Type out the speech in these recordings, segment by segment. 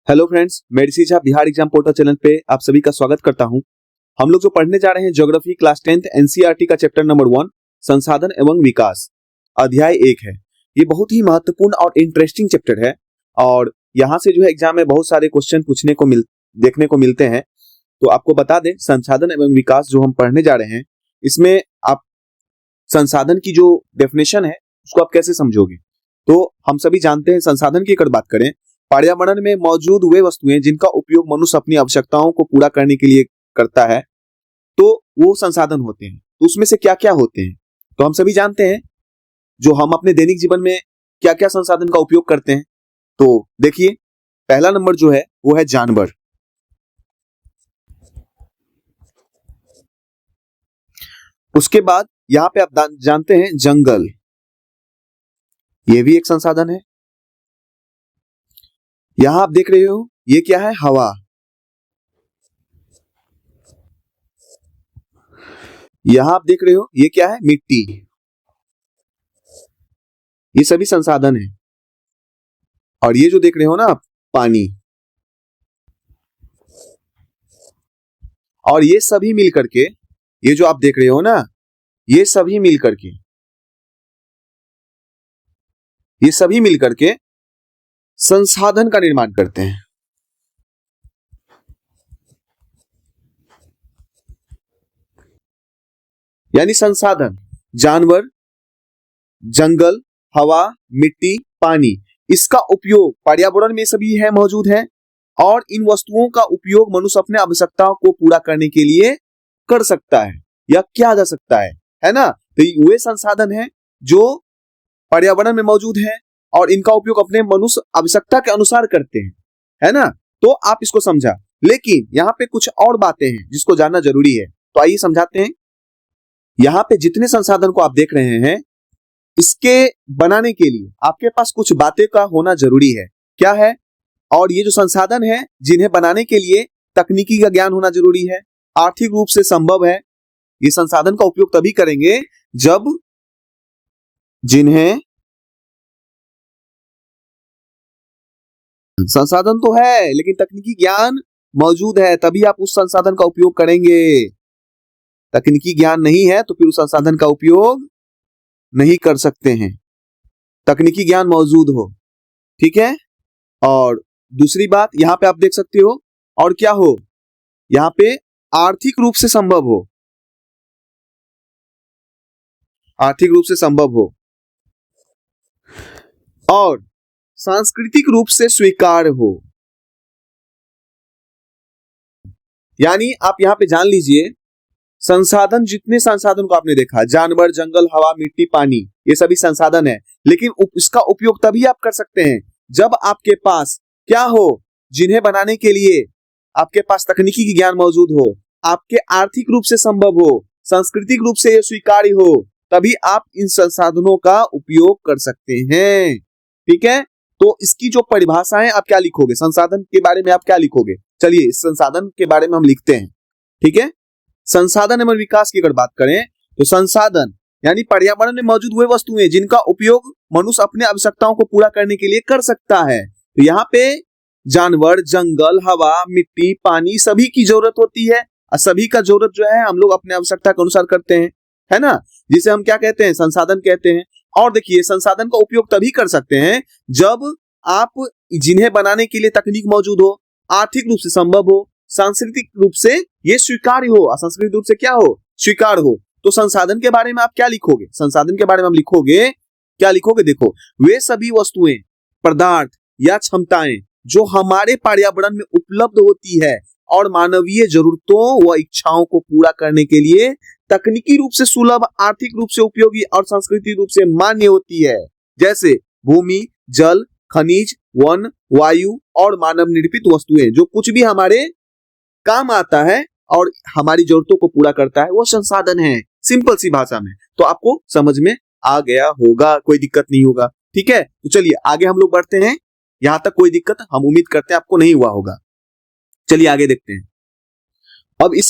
Hello friends, मैं Rishi Jha Bihar exam portal channel पे आप सभी का स्वागत करता हूं। हम लोग जो पढ़ने जा रहे हैं ज्योग्राफी क्लास 10th एनसीईआरटी का चैप्टर नंबर 1 संसाधन एवं विकास अध्याय 1 है। ये बहुत ही महत्वपूर्ण और इंटरेस्टिंग चैप्टर है और यहाँ से जो है एग्जाम में बहुत सारे क्वेश्चन देखने को मिलते हैं। तो आपको बता दें, संसाधन एवं विकास जो हम पढ़ने जा रहे हैं इसमें आप संसाधन की जो डेफिनेशन है उसको आप कैसे समझोगे। तो हम सभी जानते हैं, संसाधन की अगर बात करें, पर्यावरण में मौजूद वे वस्तुएं जिनका उपयोग मनुष्य अपनी आवश्यकताओं को पूरा करने के लिए करता है, तो वो संसाधन होते हैं। तो उसमें से क्या क्या होते हैं, तो हम सभी जानते हैं जो हम अपने दैनिक जीवन में क्या क्या संसाधन का उपयोग करते हैं। तो देखिए, पहला नंबर जो है वो है जानवर। उसके बाद यहां पे आप जानते हैं जंगल, ये भी एक संसाधन है। यहां आप देख रहे हो ये क्या है, हवा। यहां आप देख रहे हो ये क्या है, मिट्टी। ये सभी संसाधन है। और ये जो देख रहे हो ना आप, पानी। और ये सभी मिलकर के, ये जो आप देख रहे हो ना, ये सभी मिलकर के संसाधन का निर्माण करते हैं। यानी संसाधन, जानवर, जंगल, हवा, मिट्टी, पानी, इसका उपयोग पर्यावरण में सभी है मौजूद है और इन वस्तुओं का उपयोग मनुष्य अपने आवश्यकताओं को पूरा करने के लिए कर सकता है या किया जा सकता है ना। तो वे संसाधन है जो पर्यावरण में मौजूद है और इनका उपयोग अपने मनुष्य आवश्यकता के अनुसार करते हैं, है ना। तो आप इसको समझा, लेकिन यहाँ पे कुछ और बातें हैं जिसको जानना जरूरी है। तो आइए समझाते हैं। यहाँ पे जितने संसाधन को आप देख रहे हैं, इसके बनाने के लिए आपके पास कुछ बातें का होना जरूरी है। क्या है? और ये जो संसाधन है जिन्हें बनाने के लिए तकनीकी का ज्ञान होना जरूरी है, आर्थिक रूप से संभव है। ये संसाधन का उपयोग तभी करेंगे जब जिन्हें संसाधन तो है लेकिन तकनीकी ज्ञान मौजूद है, तभी आप उस संसाधन का उपयोग करेंगे। तकनीकी ज्ञान नहीं है तो फिर उस संसाधन का उपयोग नहीं कर सकते हैं। तकनीकी ज्ञान मौजूद हो, ठीक है। और दूसरी बात यहां पे आप देख सकते हो, और क्या हो, यहां पे आर्थिक रूप से संभव हो, आर्थिक रूप से संभव हो और सांस्कृतिक रूप से स्वीकार्य हो। यानी आप यहां पे जान लीजिए, संसाधन, जितने संसाधन को आपने देखा, जानवर, जंगल, हवा, मिट्टी, पानी, ये सभी संसाधन है, लेकिन इसका उपयोग तभी आप कर सकते हैं जब आपके पास क्या हो, जिन्हें बनाने के लिए आपके पास तकनीकी की ज्ञान मौजूद हो, आपके आर्थिक रूप से संभव हो, सांस्कृतिक रूप से स्वीकार्य हो, तभी आप इन संसाधनों का उपयोग कर सकते हैं, ठीक है। तो इसकी जो परिभाषा है, आप क्या लिखोगे, संसाधन के बारे में आप क्या लिखोगे। चलिए इस संसाधन के बारे में हम लिखते हैं, ठीक है। संसाधन एवं विकास की अगर बात करें तो संसाधन यानी पर्यावरण में मौजूद हुए वस्तुएं जिनका उपयोग मनुष्य अपने आवश्यकताओं को पूरा करने के लिए कर सकता है। तो यहाँ पे जानवर, जंगल, हवा, मिट्टी, पानी, सभी की जरूरत होती है और सभी का जरूरत जो है हम लोग अपने आवश्यकता के अनुसार करते हैं, है ना, जिसे हम क्या कहते हैं, संसाधन कहते हैं। और देखिए, संसाधन का उपयोग तभी कर सकते हैं जब आप जिन्हें बनाने के लिए तकनीक मौजूद हो, आर्थिक रूप से संभव हो, सांस्कृतिक रूप से ये स्वीकार्य हो, सांस्कृतिक रूप से क्या हो, स्वीकार हो। तो संसाधन के बारे में आप क्या लिखोगे, संसाधन के बारे में हम लिखोगे, क्या लिखोगे, देखो, वे सभी वस्तुएं, पदार्थ या क्षमताएं जो हमारे पर्यावरण में उपलब्ध होती है और मानवीय जरूरतों व इच्छाओं को पूरा करने के लिए तकनीकी रूप से सुलभ, आर्थिक रूप से उपयोगी और सांस्कृतिक रूप से मान्य होती है, जैसे भूमि, जल, खनिज, वन, वायु और मानव निर्मित वस्तुएं, जो कुछ भी हमारे काम आता है और हमारी जरूरतों को पूरा करता है, वो संसाधन है, सिंपल सी भाषा में। तो आपको समझ में आ गया होगा, कोई दिक्कत नहीं होगा, ठीक है। तो चलिए आगे हम लोग बढ़ते हैं। यहां तक कोई दिक्कत हम उम्मीद करते हैं आपको नहीं हुआ होगा। चलिए आगे देखते हैं। अब इस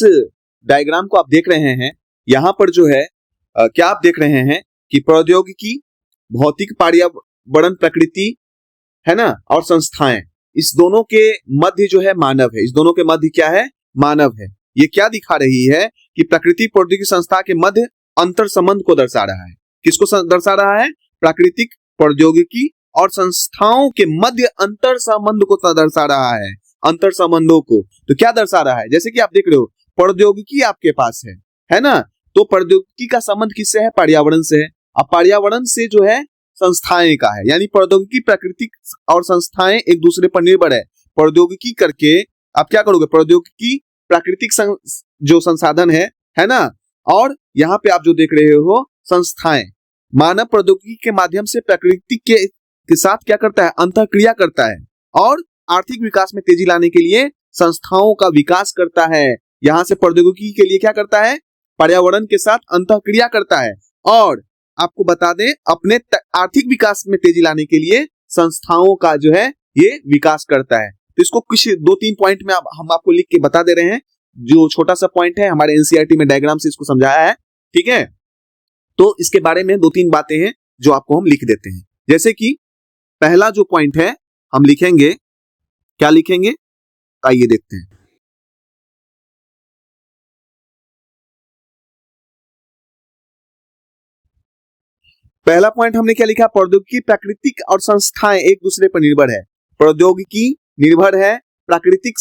डायग्राम को आप देख रहे हैं, यहां पर जो है क्या आप देख रहे हैं कि प्रौद्योगिकी, भौतिक पर्यावरण, प्रकृति, है ना, और संस्थाएं, इस दोनों के मध्य जो है मानव है, इस दोनों के मध्य क्या है, मानव है। ये क्या दिखा रही है कि प्राकृतिक प्रौद्योगिकी संस्था के मध्य अंतर संबंध को दर्शा रहा है। किसको दर्शा रहा है, प्राकृतिक प्रौद्योगिकी और संस्थाओं के मध्य अंतर संबंध को दर्शा रहा है, अंतर संबंधों को। तो क्या दर्शा रहा है, जैसे कि आप देख रहे हो प्रौद्योगिकी आपके पास है ना, तो प्रौद्योगिकी का संबंध किससे है, पर्यावरण से है। अब पर्यावरण से जो है संस्थाएं का है, यानी प्रौद्योगिकी प्राकृतिक और संस्थाएं एक दूसरे पर निर्भर है। प्रौद्योगिकी करके आप क्या करोगे, प्रौद्योगिकी प्राकृतिक जो संसाधन है ना, और यहाँ पे आप जो देख रहे हो संस्थाएं, मानव प्रौद्योगिकी के माध्यम से प्राकृतिक के साथ क्या करता है, अंतःक्रिया करता है और आर्थिक विकास में तेजी लाने के लिए संस्थाओं का विकास करता है। यहां से प्रौद्योगिकी के लिए क्या करता है, पर्यावरण के साथ अंतःक्रिया करता है और आपको बता दें अपने आर्थिक विकास में तेजी लाने के लिए संस्थाओं का जो है ये विकास करता है। तो इसको कुछ 2-3 पॉइंट में हम आपको लिख के बता दे रहे हैं, जो छोटा सा पॉइंट है हमारे एनसीईआरटी में डायग्राम से इसको समझाया है, ठीक है। तो इसके बारे में 2-3 बातें हैं जो आपको हम लिख देते हैं। जैसे कि पहला जो पॉइंट है हम लिखेंगे, क्या लिखेंगे, आइए देखते हैं। पहला पॉइंट हमने क्या लिखा, प्रौद्योगिकी प्राकृतिक और संस्थाएं एक दूसरे पर निर्भर है। प्रौद्योगिकी निर्भर है प्राकृतिक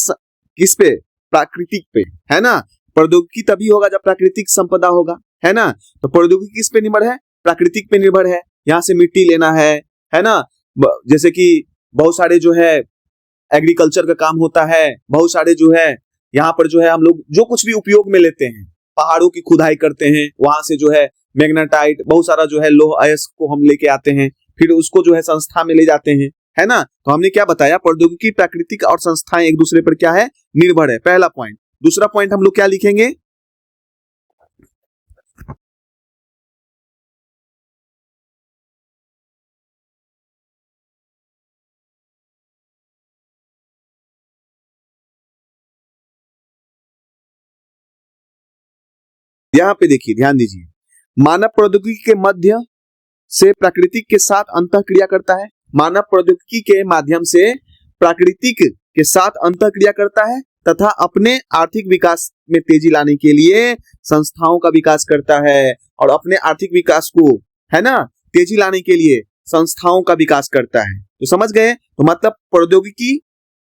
किस पे, प्राकृतिक पे, है ना। प्रौद्योगिकी तभी होगा जब प्राकृतिक संपदा होगा, है ना। तो प्रौद्योगिकी किस पे निर्भर है, प्राकृतिक पे निर्भर है। यहाँ से मिट्टी लेना है ना, जैसे कि बहुत सारे जो है एग्रीकल्चर का काम होता है, बहुत सारे जो है यहाँ पर जो है हम लोग जो कुछ भी उपयोग में लेते हैं, पहाड़ों की खुदाई करते हैं, वहां से जो है मैग्नेटाइट बहुत सारा जो है लोह अयस्क को हम लेके आते हैं, फिर उसको जो है संस्था में ले जाते हैं, है ना। तो हमने क्या बताया, प्रौद्योगिकी प्राकृतिक और संस्थाएं एक दूसरे पर क्या है, निर्भर है, पहला पॉइंट। दूसरा पॉइंट हम लोग क्या लिखेंगे, यहां पे देखिए ध्यान दीजिए, मानव प्रौद्योगिकी के मध्य से प्राकृतिक के साथ अंतःक्रिया करता है। मानव प्रौद्योगिकी के माध्यम से प्राकृतिक के साथ अंतःक्रिया करता है तथा अपने आर्थिक विकास में तेजी लाने के लिए संस्थाओं का विकास करता है, और अपने आर्थिक विकास को, है ना, तेजी लाने के लिए संस्थाओं का विकास करता है। तो समझ गए, तो मतलब प्रौद्योगिकी,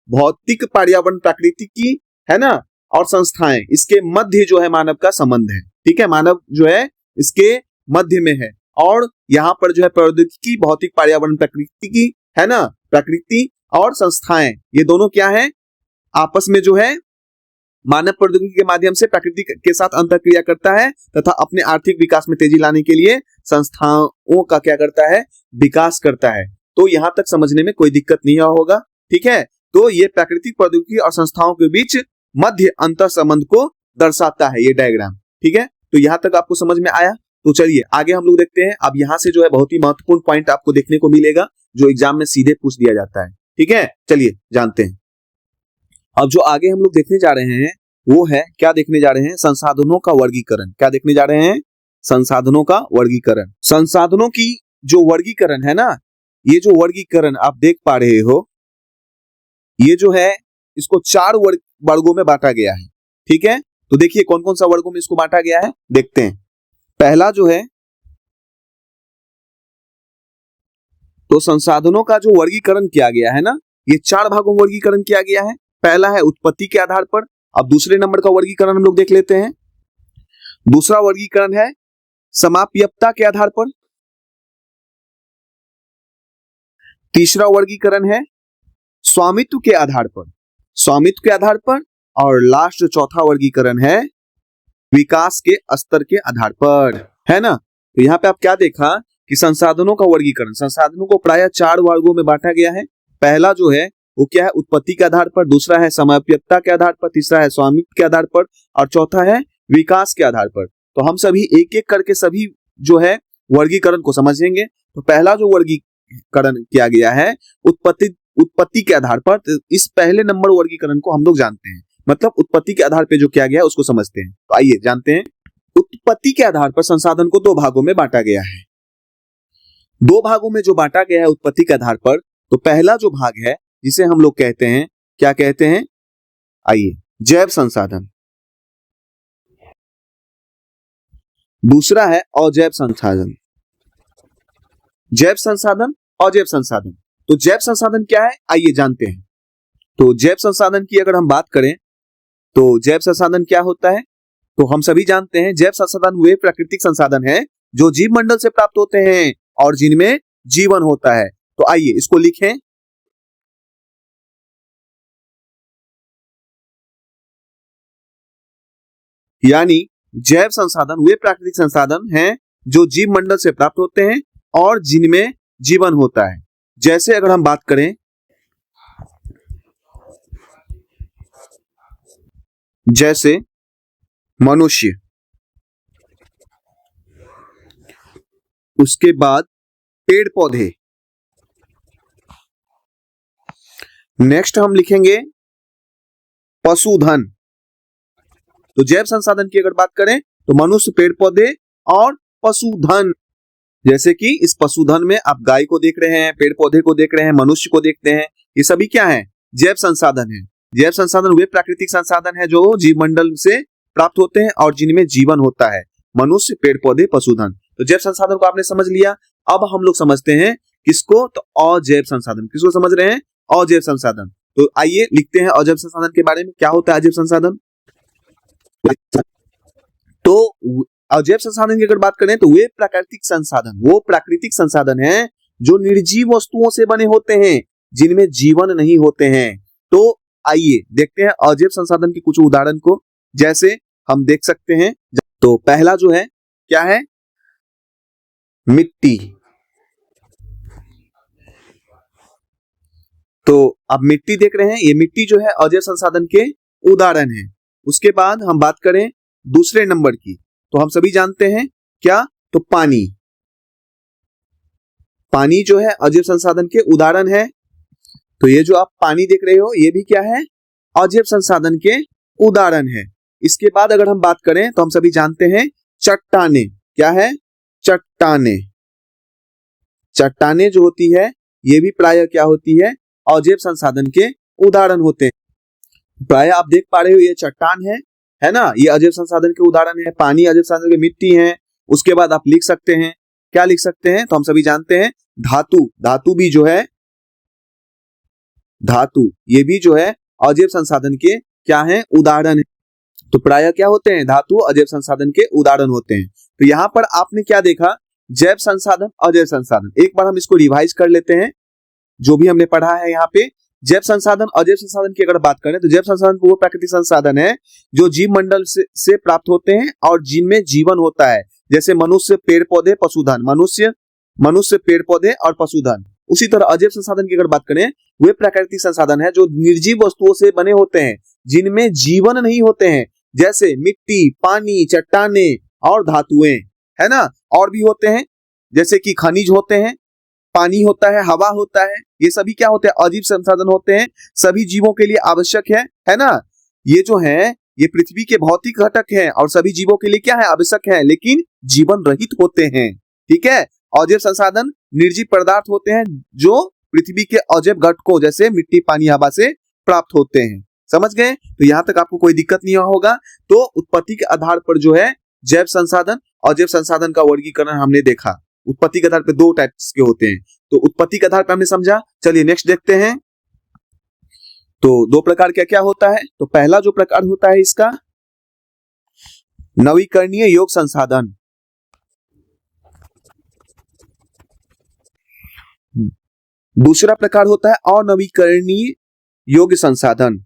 भौतिक, पर्यावरण, प्राकृतिकी, है ना, और संस्थाएं, इसके मध्य जो है मानव का संबंध है, ठीक है। मानव जो है इसके मध्य में है, और यहाँ पर जो है प्रौद्योगिकी, भौतिक, पर्यावरण, प्रकृति, है ना, प्रकृति और संस्थाएं, ये दोनों क्या है, आपस में जो है मानव प्रौद्योगिकी के माध्यम से प्रकृति के साथ अंतःक्रिया करता है तथा अपने आर्थिक विकास में तेजी लाने के लिए संस्थाओं का क्या करता है, विकास करता है। तो यहां तक समझने में कोई दिक्कत नहीं होगा, ठीक है। तो ये प्राकृतिक प्रौद्योगिकी और संस्थाओं के बीच मध्य अंतर संबंध को दर्शाता है ये डायग्राम, ठीक है। तो यहां तक आपको समझ में आया। तो चलिए आगे हम लोग देखते हैं। अब यहां से जो है बहुत ही महत्वपूर्ण पॉइंट आपको देखने को मिलेगा जो एग्जाम में सीधे पूछ दिया जाता है, ठीक है। चलिए जानते हैं। अब जो आगे हम लोग देखने जा रहे हैं वो है, क्या देखने जा रहे हैं, संसाधनों का वर्गीकरण। क्या देखने जा रहे हैं, संसाधनों का वर्गीकरण। संसाधनों की जो वर्गीकरण है ना, ये जो वर्गीकरण आप देख पा रहे हो, ये जो है इसको 4 वर्गों में बांटा गया है, ठीक है। तो देखिए कौन कौन सा वर्गों में इसको बांटा गया है, देखते हैं। पहला जो है, तो संसाधनों का जो वर्गीकरण किया गया है ना, ये 4 भागों में वर्गीकरण किया गया है। पहला है उत्पत्ति के आधार पर। अब दूसरे नंबर का वर्गीकरण हम लोग देख लेते हैं। दूसरा वर्गीकरण है समाप्यता के आधार पर। तीसरा वर्गीकरण है स्वामित्व के आधार पर, स्वामित्व के आधार पर। और लास्ट जो चौथा वर्गीकरण है विकास के स्तर के आधार पर, है ना। तो यहाँ पे आप क्या देखा कि संसाधनों का वर्गीकरण, संसाधनों को प्रायः 4 वर्गों में बांटा गया है। पहला जो है वो क्या है, उत्पत्ति के आधार पर। दूसरा है समाप्यता के आधार पर। तीसरा है स्वामित्व के आधार पर। और चौथा है विकास के आधार पर। तो हम सभी एक एक करके सभी जो है वर्गीकरण को समझेंगे। तो पहला जो वर्गीकरण किया गया है उत्पत्ति के आधार पर, तो इस पहले नंबर वर्गीकरण को हम लोग जानते हैं, मतलब उत्पत्ति के आधार पर जो किया गया है उसको समझते हैं। तो आइए जानते हैं। उत्पत्ति के आधार पर संसाधन को 2 भागों में बांटा गया है। 2 भागों में जो बांटा गया है उत्पत्ति के आधार पर, तो पहला जो भाग है जिसे हम लोग कहते हैं, क्या कहते हैं, आइए, जैव संसाधन। दूसरा है अजैव संसाधन। जैव संसाधन, अजैव संसाधन। तो जैव संसाधन क्या है, आइए जानते हैं। तो जैव संसाधन की अगर हम बात करें तो जैव संसाधन क्या होता है, तो हम सभी जानते हैं जैव संसाधन वे प्राकृतिक संसाधन हैं जो जीव मंडल से प्राप्त होते हैं और जिनमें जीवन होता है। तो आइए इसको लिखें। यानी जैव संसाधन वे प्राकृतिक संसाधन हैं जो जीव मंडल से प्राप्त होते हैं और जिनमें जीवन होता है। जैसे अगर हम बात करें, जैसे मनुष्य, उसके बाद पेड़ पौधे, नेक्स्ट हम लिखेंगे पशुधन। तो जैव संसाधन की अगर बात करें तो मनुष्य, पेड़ पौधे और पशुधन। जैसे कि इस पशुधन में आप गाय को देख रहे हैं, पेड़ पौधे को देख रहे हैं, मनुष्य को देखते हैं, ये सभी क्या है, जैव संसाधन है। जैव संसाधन वे प्राकृतिक संसाधन है जो जीव मंडल से प्राप्त होते हैं और जिनमें जीवन होता है। मनुष्य, पेड़ पौधे, पशुधन। तो जैव संसाधन को आपने समझ लिया। अब हम लोग समझते हैं किसको, तो अजैव संसाधन। किसको समझ रहे हैं, अजैव संसाधन। तो आइए लिखते हैं अजैव संसाधन के बारे में। क्या होता है अजैव संसाधन? तो अजैव संसाधन की अगर बात करें तो वे प्राकृतिक संसाधन, वो प्राकृतिक संसाधन हैं जो निर्जीव वस्तुओं से बने होते हैं जिनमें जीवन नहीं होते हैं। तो आइए देखते हैं अजैव संसाधन के कुछ उदाहरण को। जैसे हम देख सकते हैं, तो पहला जो है क्या है, मिट्टी। तो आप मिट्टी देख रहे हैं, ये मिट्टी जो है अजैव संसाधन के उदाहरण है। उसके बाद हम बात करें दूसरे नंबर की, तो हम सभी जानते हैं क्या, तो पानी। पानी जो है अजैव संसाधन के उदाहरण है। तो ये जो आप पानी देख रहे हो ये भी क्या है, अजैव संसाधन के उदाहरण है। इसके बाद अगर हम बात करें तो हम सभी जानते हैं चट्टाने। क्या है, चट्टाने। चट्टाने जो होती है ये भी प्रायः क्या होती है, अजैव संसाधन के उदाहरण होते हैं। प्रायः आप देख पा रहे हो ये चट्टान है ना, ये अजैव संसाधन के उदाहरण है। पानी अजैव संसाधन की, मिट्टी है। उसके बाद आप लिख सकते हैं, क्या लिख सकते हैं, तो हम सभी जानते हैं धातु। धातु भी जो है, धातु ये भी जो है अजैव संसाधन के क्या है, उदाहरण है। तो प्रायः क्या होते हैं, धातु अजैव संसाधन के उदाहरण होते हैं। तो यहां पर आपने क्या देखा, जैव संसाधन, अजैव संसाधन। एक बार हम इसको रिवाइज कर लेते हैं जो भी हमने पढ़ा है यहाँ पे। जैव संसाधन, अजैव संसाधन की अगर बात करें तो जैव संसाधन वो प्राकृतिक संसाधन है जो जीव मंडल से प्राप्त होते हैं और जिनमें जीवन होता है। जैसे मनुष्य, पेड़ पौधे, पशुधन। मनुष्य, पेड़ पौधे और पशुधन। उसी तरह अजैव संसाधन की अगर बात करें, वे प्राकृतिक संसाधन है जो निर्जीव वस्तुओं से बने होते हैं जिनमें जीवन नहीं होते हैं। जैसे मिट्टी, पानी, चट्टाने और धातुएं, है ना। और भी होते हैं जैसे कि खनिज होते हैं, पानी होता है, हवा होता है। ये सभी क्या होते हैं, अजीब संसाधन होते हैं, सभी जीवों के लिए आवश्यक है ना। ये जो है ये पृथ्वी के भौतिक घटक हैं और सभी जीवों के लिए क्या है, आवश्यक है, लेकिन जीवन रहित होते हैं। ठीक है। अजैव संसाधन निर्जीव पदार्थ होते हैं जो पृथ्वी के अजैव घटकों जैसे मिट्टी, पानी, हवा से प्राप्त होते हैं। समझ गए? तो यहां तक आपको कोई दिक्कत नहीं होगा। तो उत्पत्ति के आधार पर जो है जैव संसाधन, अजैव संसाधन का वर्गीकरण हमने देखा। उत्पत्ति के आधार पर दो टाइप्स के होते हैं। तो उत्पत्ति के आधार पर हमने समझा। चलिए नेक्स्ट देखते हैं। तो दो प्रकार क्या क्या होता है, तो पहला जो प्रकार होता है इसका नवीकरणीय योग संसाधन। दूसरा प्रकार होता है अनवीकरणीय योग्य संसाधन।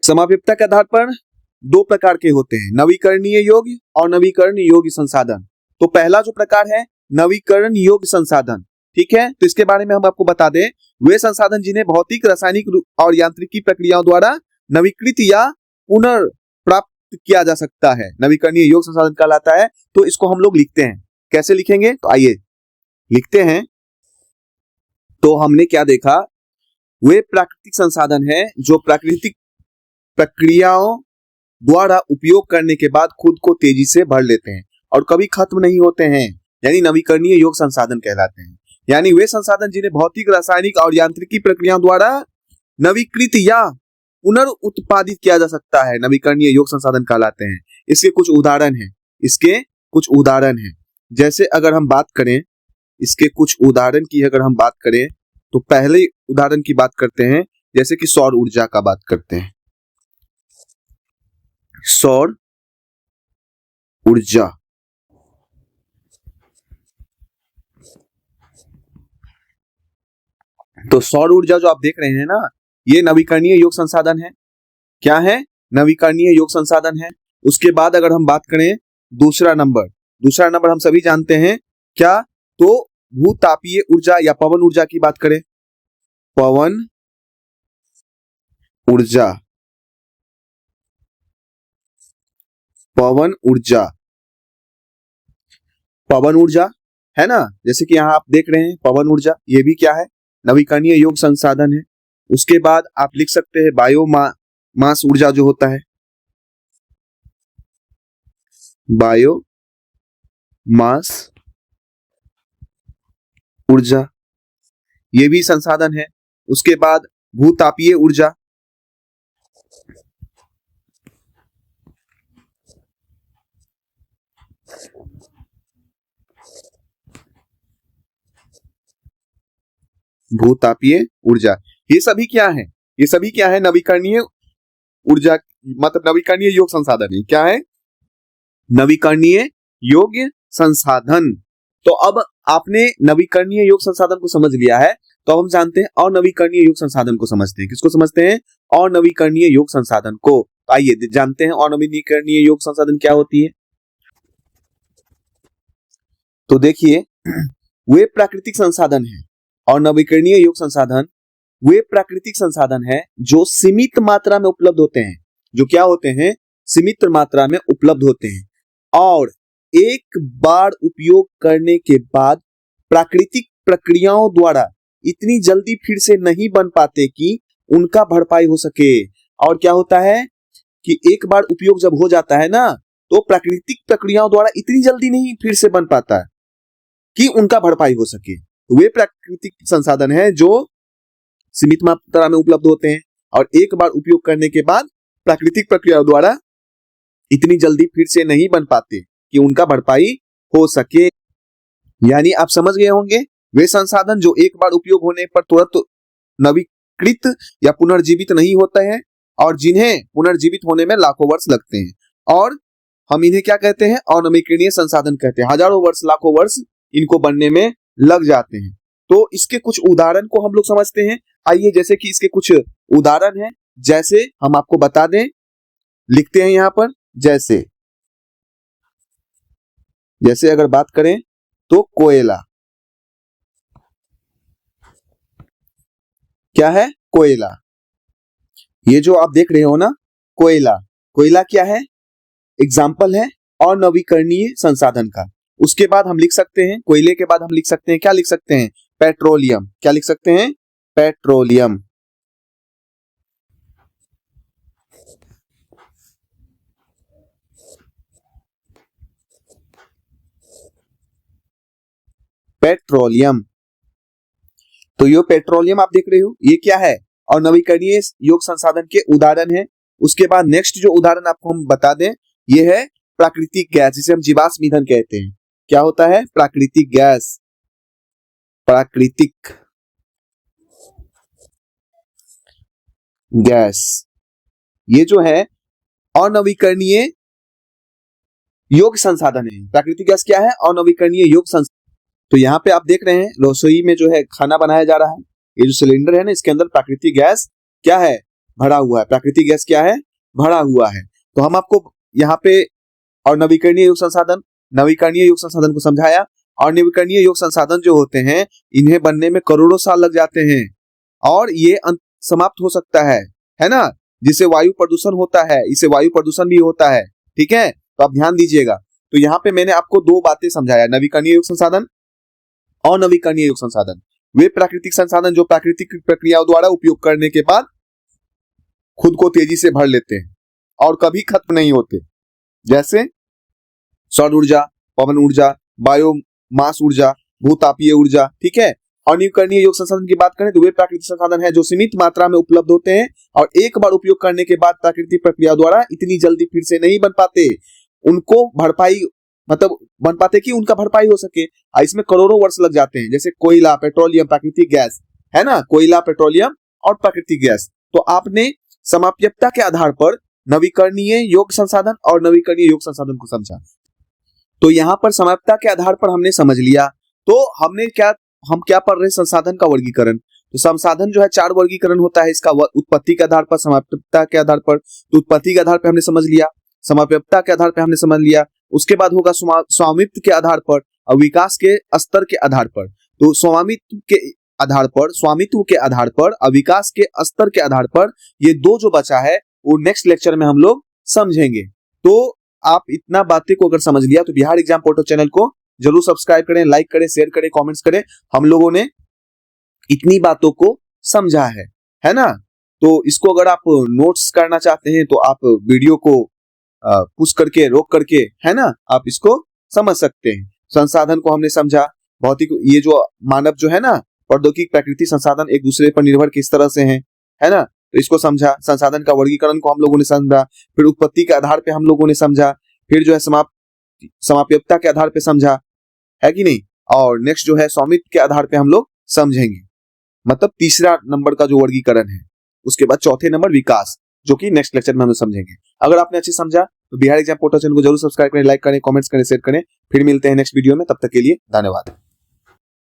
समाप्यता के आधार पर दो प्रकार के होते हैं, नवीकरणीय योग्य और नवीकरण योग्य संसाधन। तो पहला जो प्रकार है नवीकरण योग्य संसाधन, ठीक है। तो इसके बारे में हम आपको बता दें, वे संसाधन जिन्हें भौतिक, रासायनिक और यांत्रिकी प्रक्रियाओं द्वारा नवीकृत या पुनर्प्राप्त किया जा सकता है, नवीकरणीय योग्य संसाधन कहलाता है। तो इसको हम लोग लिखते हैं, कैसे लिखेंगे, तो आइए लिखते हैं। तो हमने क्या देखा, वे प्राकृतिक संसाधन है जो प्राकृतिक प्रक्रियाओं द्वारा उपयोग करने के बाद खुद को तेजी से भर लेते हैं और कभी खत्म नहीं होते हैं, यानी नवीकरणीय योग्य संसाधन कहलाते हैं। यानी वे संसाधन जिन्हें भौतिक, रासायनिक और यांत्रिकी प्रक्रियाओं द्वारा नवीकृत या पुनर्उत्पादित किया जा सकता है, नवीकरणीय योग संसाधन कहलाते हैं। इसके कुछ उदाहरण हैं, इसके कुछ उदाहरण हैं। जैसे अगर हम बात करें, इसके कुछ उदाहरण की अगर हम बात करें तो पहले उदाहरण की बात करते हैं, जैसे कि सौर ऊर्जा का बात करते हैं। सौर ऊर्जा, तो सौर ऊर्जा जो आप देख रहे हैं ना, ये नवीकरणीय योग संसाधन है। क्या है? नवीकरणीय योग संसाधन है। उसके बाद अगर हम बात करें दूसरा नंबर हम सभी जानते हैं क्या, तो भूतापीय ऊर्जा या पवन ऊर्जा की बात करें, पवन ऊर्जा, पवन ऊर्जा, पवन ऊर्जा है ना, जैसे कि यहां आप देख रहे हैं पवन ऊर्जा, ये भी क्या है? नवीकरणीय योग संसाधन है। उसके बाद आप लिख सकते हैं बायोमास ऊर्जा जो होता है, बायोमास ऊर्जा, ये भी संसाधन है। उसके बाद भूतापीय ऊर्जा, भूतापीय ऊर्जा, ये सभी क्या है? ये सभी क्या है? नवीकरणीय ऊर्जा, मतलब नवीकरणीय योग संसाधन है। क्या है? नवीकरणीय योग संसाधन। तो अब आपने नवीकरणीय योग संसाधन को समझ लिया है, तो हम जानते हैं अनवीकरणीय योग संसाधन को समझते हैं। किसको समझते हैं? अनवीकरणीय योग संसाधन को। आइए जानते हैं अनवीकरणीय योग संसाधन क्या होती है। तो देखिए, वे प्राकृतिक संसाधन है, और नवीकरणीय योग संसाधन वे प्राकृतिक संसाधन है जो सीमित मात्रा में उपलब्ध होते हैं। जो क्या होते हैं? सीमित मात्रा में उपलब्ध होते हैं, और एक बार उपयोग करने के बाद प्राकृतिक प्रक्रियाओं द्वारा इतनी जल्दी फिर से नहीं बन पाते कि उनका भरपाई हो सके। और क्या होता है कि एक बार उपयोग जब हो जाता है ना, तो प्राकृतिक प्रक्रियाओं द्वारा इतनी जल्दी नहीं फिर से बन पाता कि उनका भरपाई हो सके। वे प्राकृतिक संसाधन है जो सीमित मात्रा में उपलब्ध होते हैं, और एक बार उपयोग करने के बाद प्राकृतिक प्रक्रियाओं द्वारा इतनी जल्दी फिर से नहीं बन पाते कि उनका भरपाई हो सके। यानी आप समझ गए होंगे, वे संसाधन जो एक बार उपयोग होने पर तुरंत नवीकृत या पुनर्जीवित नहीं होते हैं, और जिन्हें पुनर्जीवित होने में लाखों वर्ष लगते हैं, और हम इन्हें क्या कहते हैं? अनवीकरणीय संसाधन कहते हैं। हजारों वर्ष, लाखों वर्ष इनको बनने में लग जाते हैं। तो इसके कुछ उदाहरण को हम लोग समझते हैं। आइए, जैसे कि इसके कुछ उदाहरण हैं, जैसे हम आपको बता दें, लिखते हैं यहां पर। जैसे अगर बात करें तो कोयला, क्या है? कोयला, ये जो आप देख रहे हो ना, कोयला क्या है? एग्जाम्पल है अनवीकरणीय संसाधन का। उसके बाद हम लिख सकते हैं, कोयले के बाद हम लिख सकते हैं, क्या लिख सकते हैं? पेट्रोलियम। क्या लिख सकते हैं? पेट्रोलियम। पेट्रोलियम, तो ये पेट्रोलियम आप देख रहे हो, ये क्या है? और नवीकरणीय योग संसाधन के उदाहरण है। उसके बाद नेक्स्ट जो उदाहरण आपको हम बता दें, ये है प्राकृतिक गैस, जिसे हम जीवाश्म ईंधन कहते हैं। क्या होता है? प्राकृतिक गैस, प्राकृतिक गैस, ये जो है अनवीकरणीय योग संसाधन है। प्राकृतिक गैस क्या है? अनवीकरणीय योग संसाधन। तो यहाँ पे आप देख रहे हैं, रसोई में जो है खाना बनाया जा रहा है, ये जो सिलेंडर है ना, इसके अंदर प्राकृतिक गैस क्या है? भरा हुआ है। प्राकृतिक गैस क्या है? भरा हुआ है। तो हम आपको यहाँ पे और नवीकरणीय योग संसाधन को समझाया। और नवीकरणीय योग संसाधन जो होते हैं, इन्हें बनने में करोड़ों साल लग जाते हैं, और ये समाप्त हो सकता है ना, जिससे वायु प्रदूषण होता है, इससे वायु प्रदूषण भी होता है। ठीक है, तो आप ध्यान दीजिएगा। तो यहाँ पे मैंने आपको दो बातें समझाया, नवीकरणीय योग संसाधन, अनवीकरणीय योग संसाधन। वे प्राकृतिक संसाधन जो प्राकृतिक प्रक्रियाओं द्वारा उपयोग करने के बाद खुद को तेजी से भर लेते हैं और कभी खत्म नहीं होते, जैसे सौर ऊर्जा, पवन ऊर्जा, बायोमास ऊर्जा, भूतापीय ऊर्जा। ठीक है, और नवीकरणीय योग संसाधन की बात करें तो वे प्राकृतिक संसाधन है जो सीमित मात्रा में उपलब्ध होते हैं और एक बार उपयोग करने के बाद प्राकृतिक प्रक्रिया द्वारा इतनी जल्दी फिर से नहीं बन पाते, उनको भरपाई मतलब बन पाते कि उनका भरपाई हो सके। इसमें करोड़ों वर्ष लग जाते हैं। जैसे कोयला, पेट्रोलियम, प्राकृतिक गैस है ना, कोयला, पेट्रोलियम और प्राकृतिक गैस। तो आपने समाप्यता के आधार पर नवीकरणीय योग संसाधन और नवीकरणीय योग संसाधन को समझा। तो यहाँ पर समाप्यता के आधार पर हमने समझ लिया। तो हम क्या पढ़ रहे हैं, संसाधन का वर्गीकरण। तो संसाधन जो है 4 वर्गीकरण होता है इसका, उत्पत्ति के आधार पर, समाप्यता के आधार पर। तो उत्पत्ति के आधार पर हमने समझ लिया, समाप्यता के आधार पर हमने समझ लिया। उसके बाद होगा स्वामित्व के आधार पर और विकास के स्तर के आधार पर। तो स्वामित्व के आधार पर, स्वामित्व के आधार पर और विकास के स्तर के आधार पर ये 2 जो बचा है वो नेक्स्ट लेक्चर में हम लोग समझेंगे। तो आप इतना बातें को अगर समझ लिया तो बिहार एग्जाम पोर्टल चैनल को जरूर सब्सक्राइब करें, लाइक करें, शेयर करें, कमेंट्स करें। हम लोगों ने इतनी बातों को समझा है ना। तो इसको अगर आप नोट्स करना चाहते हैं तो आप वीडियो को पुश करके, रोक करके, है ना, आप इसको समझ सकते हैं। संसाधन को हमने समझा, भौतिक, ये जो मानव जो है ना, प्रौद्योगिक, प्राकृतिक संसाधन एक दूसरे पर निर्भर किस तरह से हैं, है ना, तो इसको समझा। संसाधन का वर्गीकरण को हम लोगों ने समझा, फिर उत्पत्ति के आधार पे हम लोगों ने समझा, फिर जो है समाप्यता के आधार पे समझा, है कि नहीं। और नेक्स्ट जो है स्वामित्व के आधार पे हम लोग समझेंगे, मतलब तीसरा नंबर का जो वर्गीकरण है। उसके बाद चौथे नंबर विकास, जो कि नेक्स्ट लेक्चर में हम लोग समझेंगे। अगर आपने अच्छे समझा तो बिहार एग्जाम पोर्टल चैनल को जरूर सब्सक्राइब करें, लाइक करें, कमेंट्स करें, शेयर करें। फिर मिलते हैं नेक्स्ट वीडियो में, तब तक के लिए धन्यवाद।